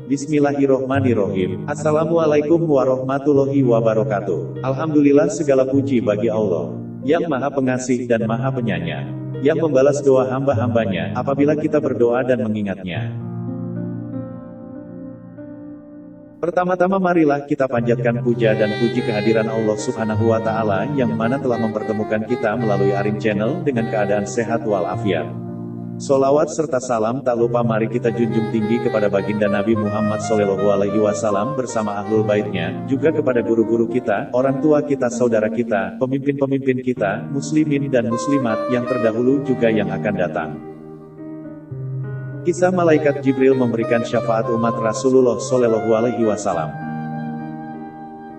Bismillahirrohmanirrohim. Assalamualaikum warahmatullahi wabarakatuh. Alhamdulillah, segala puji bagi Allah, yang Maha Pengasih dan Maha Penyayang, yang membalas doa hamba-hambanya, apabila kita berdoa dan mengingatnya. Pertama-tama marilah kita panjatkan puja dan puji kehadiran Allah Subhanahu wa Ta'ala, yang mana telah mempertemukan kita melalui Arin Channel dengan keadaan sehat walafiat. Sholawat serta salam tak lupa mari kita junjung tinggi kepada baginda Nabi Muhammad SAW bersama ahlul baitnya, juga kepada guru-guru kita, orang tua kita, saudara kita, pemimpin-pemimpin kita, muslimin dan muslimat, yang terdahulu juga yang akan datang. Kisah Malaikat Jibril memberikan syafaat umat Rasulullah SAW.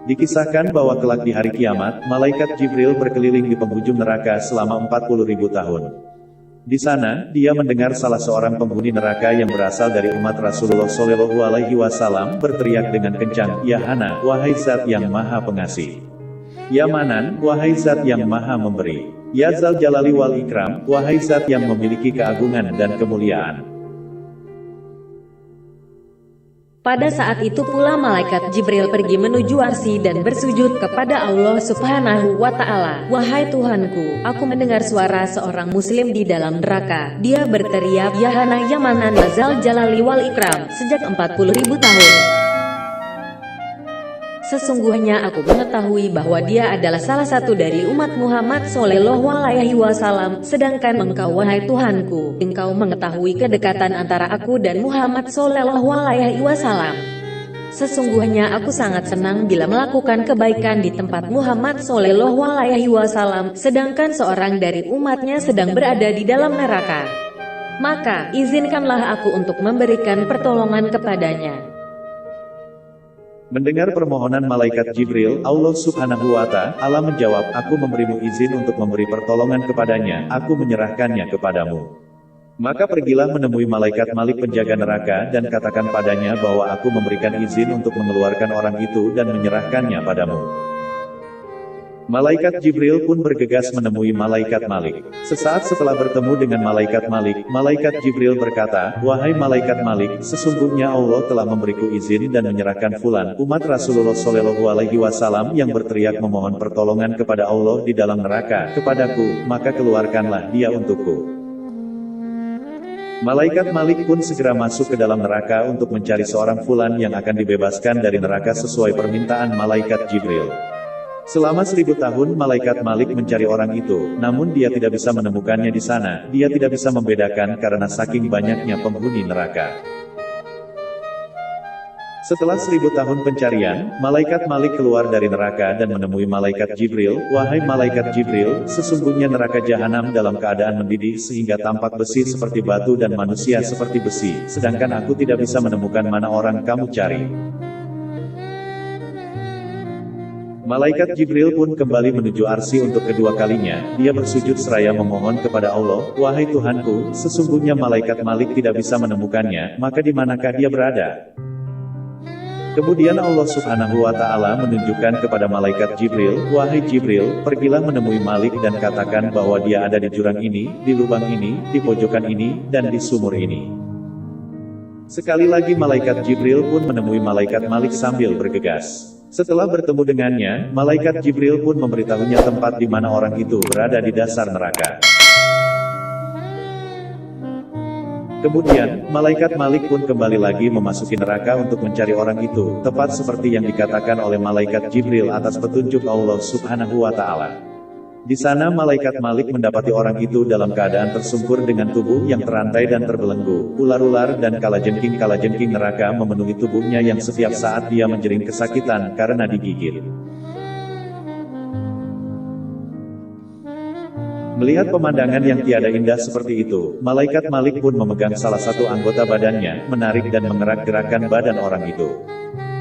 Dikisahkan bahwa kelak di hari kiamat, Malaikat Jibril berkeliling di penghujung neraka selama 40.000 tahun. Di sana, dia mendengar salah seorang penghuni neraka yang berasal dari umat Rasulullah SAW berteriak dengan kencang, "Ya Hana, wahai Zat yang Maha Pengasih. Ya Manan, wahai Zat yang Maha Memberi. Ya Zal Jalali wal Ikram, wahai Zat yang memiliki keagungan dan kemuliaan." Pada saat itu pula malaikat Jibril pergi menuju arsy dan bersujud kepada Allah Subhanahu wa Ta'ala. "Wahai Tuhanku, aku mendengar suara seorang muslim di dalam neraka. Dia berteriak, 'Ya Hana ya Manan ya Zal Jalali wal Ikram,' sejak 40.000 tahun. Sesungguhnya aku mengetahui bahwa dia adalah salah satu dari umat Muhammad SAW, sedangkan engkau wahai Tuhanku, engkau mengetahui kedekatan antara aku dan Muhammad SAW. Sesungguhnya aku sangat senang bila melakukan kebaikan di tempat Muhammad SAW, sedangkan seorang dari umatnya sedang berada di dalam neraka. Maka, izinkanlah aku untuk memberikan pertolongan kepadanya." Mendengar permohonan Malaikat Jibril, Allah Subhanahu wa Ta'ala menjawab, "Aku memberimu izin untuk memberi pertolongan kepadanya, aku menyerahkannya kepadamu. Maka pergilah menemui Malaikat Malik penjaga neraka dan katakan padanya bahwa aku memberikan izin untuk mengeluarkan orang itu dan menyerahkannya padamu." Malaikat Jibril pun bergegas menemui Malaikat Malik. Sesaat setelah bertemu dengan Malaikat Malik, Malaikat Jibril berkata, "Wahai Malaikat Malik, sesungguhnya Allah telah memberiku izin dan menyerahkan fulan, umat Rasulullah SAW yang berteriak memohon pertolongan kepada Allah di dalam neraka, kepadaku, maka keluarkanlah dia untukku." Malaikat Malik pun segera masuk ke dalam neraka untuk mencari seorang fulan yang akan dibebaskan dari neraka sesuai permintaan Malaikat Jibril. Selama 1000 tahun Malaikat Malik mencari orang itu, namun dia tidak bisa menemukannya di sana. Dia tidak bisa membedakan karena saking banyaknya penghuni neraka. Setelah 1000 tahun pencarian, Malaikat Malik keluar dari neraka dan menemui Malaikat Jibril. "Wahai Malaikat Jibril, sesungguhnya neraka jahanam dalam keadaan mendidih sehingga tampak besi seperti batu dan manusia seperti besi, sedangkan aku tidak bisa menemukan mana orang kamu cari." Malaikat Jibril pun kembali menuju arsy untuk kedua kalinya. Dia bersujud seraya memohon kepada Allah, "Wahai Tuhanku, sesungguhnya Malaikat Malik tidak bisa menemukannya, maka di manakah dia berada?" Kemudian Allah Subhanahu wa Ta'ala menunjukkan kepada Malaikat Jibril, "Wahai Jibril, pergilah menemui Malik dan katakan bahwa dia ada di jurang ini, di lubang ini, di pojokan ini, dan di sumur ini." Sekali lagi Malaikat Jibril pun menemui Malaikat Malik sambil bergegas. Setelah bertemu dengannya, Malaikat Jibril pun memberitahunya tempat di mana orang itu berada di dasar neraka. Kemudian, Malaikat Malik pun kembali lagi memasuki neraka untuk mencari orang itu, tepat seperti yang dikatakan oleh Malaikat Jibril atas petunjuk Allah Subhanahu wa Ta'ala. Di sana Malaikat Malik mendapati orang itu dalam keadaan tersungkur dengan tubuh yang terantai dan terbelenggu. Ular-ular dan kalajengking neraka memenuhi tubuhnya yang setiap saat dia menjering kesakitan karena digigit. Melihat pemandangan yang tiada indah seperti itu, Malaikat Malik pun memegang salah satu anggota badannya, menarik dan mengerak-gerakkan badan orang itu.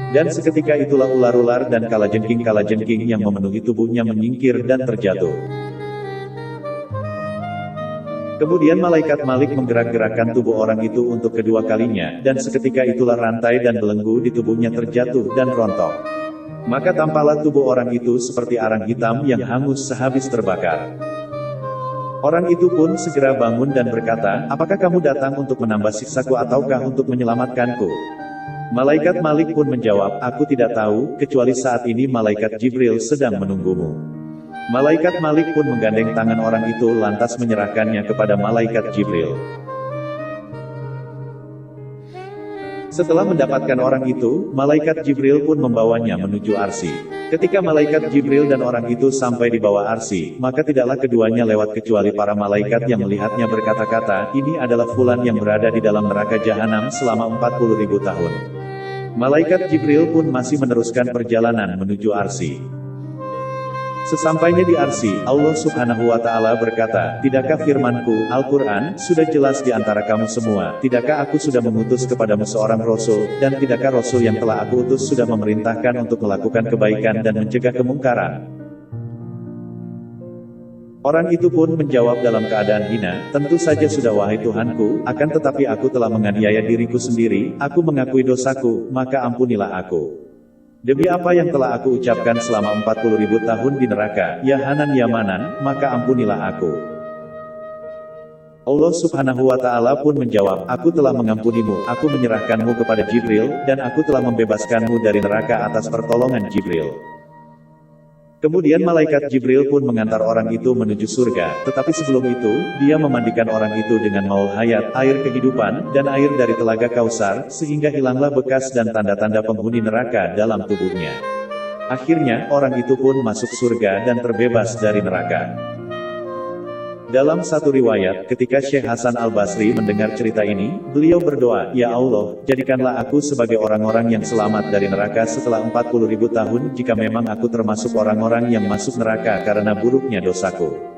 Dan seketika itulah ular-ular dan kalajengking yang memenuhi tubuhnya menyingkir dan terjatuh. Kemudian Malaikat Malik menggerak-gerakkan tubuh orang itu untuk kedua kalinya, dan seketika itulah rantai dan belenggu di tubuhnya terjatuh dan rontok. Maka tampaklah tubuh orang itu seperti arang hitam yang hangus sehabis terbakar. Orang itu pun segera bangun dan berkata, "Apakah kamu datang untuk menambah siksaku ataukah untuk menyelamatkanku?" Malaikat Malik pun menjawab, aku tidak tahu, kecuali saat ini Malaikat Jibril sedang menunggumu. Malaikat Malik pun menggandeng tangan orang itu lantas menyerahkannya kepada Malaikat Jibril. Setelah mendapatkan orang itu, Malaikat Jibril pun membawanya menuju Arsy. Ketika Malaikat Jibril dan orang itu sampai di bawah Arsy, maka tidaklah keduanya lewat kecuali para malaikat yang melihatnya berkata-kata, ini adalah fulan yang berada di dalam neraka jahanam selama 40.000 tahun. Malaikat Jibril pun masih meneruskan perjalanan menuju Arsy. Sesampainya di Arsy, Allah Subhanahu wa Ta'ala berkata, tidakkah firmanku, Al-Quran, sudah jelas di antara kamu semua, tidakkah aku sudah mengutus kepadamu seorang Rasul, dan tidakkah Rasul yang telah aku utus sudah memerintahkan untuk melakukan kebaikan dan mencegah kemungkaran? Orang itu pun menjawab dalam keadaan hina, tentu saja sudah wahai Tuhanku, akan tetapi aku telah menganiaya diriku sendiri, aku mengakui dosaku, maka ampunilah aku. Demi apa yang telah aku ucapkan selama 40.000 tahun di neraka, ya Hanan ya Manan, maka ampunilah aku. Allah Subhanahu wa Ta'ala pun menjawab, aku telah mengampunimu, aku menyerahkanmu kepada Jibril, dan aku telah membebaskanmu dari neraka atas pertolongan Jibril. Kemudian Malaikat Jibril pun mengantar orang itu menuju surga, tetapi sebelum itu, dia memandikan orang itu dengan maul hayat, air kehidupan, dan air dari telaga Kausar, sehingga hilanglah bekas dan tanda-tanda penghuni neraka dalam tubuhnya. Akhirnya, orang itu pun masuk surga dan terbebas dari neraka. Dalam satu riwayat, ketika Syekh Hasan Al-Basri mendengar cerita ini, beliau berdoa, ya Allah, jadikanlah aku sebagai orang-orang yang selamat dari neraka setelah 40.000 tahun jika memang aku termasuk orang-orang yang masuk neraka karena buruknya dosaku.